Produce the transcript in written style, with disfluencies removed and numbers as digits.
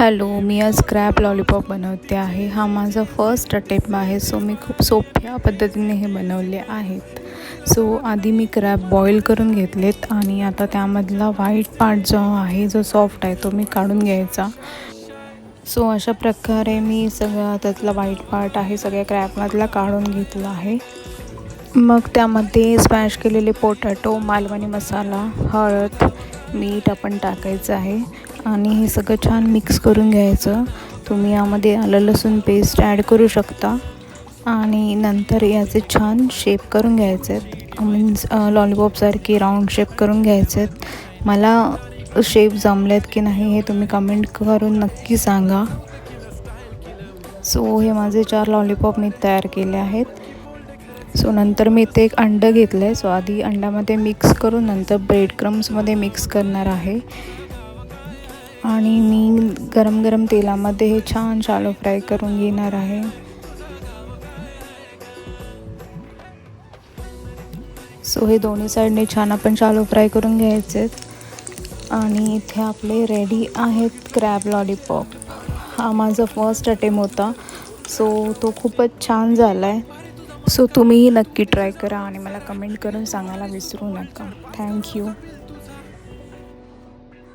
Hello, मी आज crab lollipop बनवते आहे. हा माझा फर्स्ट अटेम्प्ट आहे. सो मी खूप सोप्या पद्धतीने हे बनवले आहेत. सो आधी मी क्रॅब बॉईल करून घेतलेत आणि आता त्यामधला व्हाईट पार्ट जो आहे, जो सॉफ्ट आहे, तो मी काढून घ्यायचा. सो अशा प्रकारे मी सगळा त्यातला व्हाईट पार्ट आहे सगळ्या क्रॅबमधला काढून घेतला आहे. मग त्यामध्ये स्मॅश केलेले पोटॅटो, मालवणी मसाला, हळद, मीठ आपण टाकायचं आहे आणि हे सगळं छान मिक्स करून घ्यायचं. तुम्ही यामध्ये आलं लसूण पेस्ट ॲड करू शकता आणि नंतर याचे छान शेप करून घ्यायचे आहेत. मीन्स लॉलीपॉपसारखे राऊंड शेप करून घ्यायचे आहेत. मला शेप जमलेत की नाही हे तुम्ही कमेंट करून नक्की सांगा. सो हे माझे 4 लॉलीपॉप मी तयार केले आहेत. सो नंतर मी इथे एक अंडं घेतलं आहे. सो आधी अंड्यामध्ये मिक्स करून नंतर ब्रेड क्रम्समध्ये मिक्स करणार आहे आणि मी गरम गरम तेलामध्ये हे छान शॅलो फ्राय करून घेणार आहे. सो हे दोन्ही साईडने छान आपण शॅलो फ्राय करून घ्यायचे आहेत आणि इथे आपले रेडी आहेत क्रॅब लॉलीपॉप. हा माझा फर्स्ट अटेम्प्ट होता. सो तो खूपच छान झाला आहे. सो तुम्हीही नक्की ट्राय करा आणि मला कमेंट करून सांगायला विसरू नका. थँक्यू.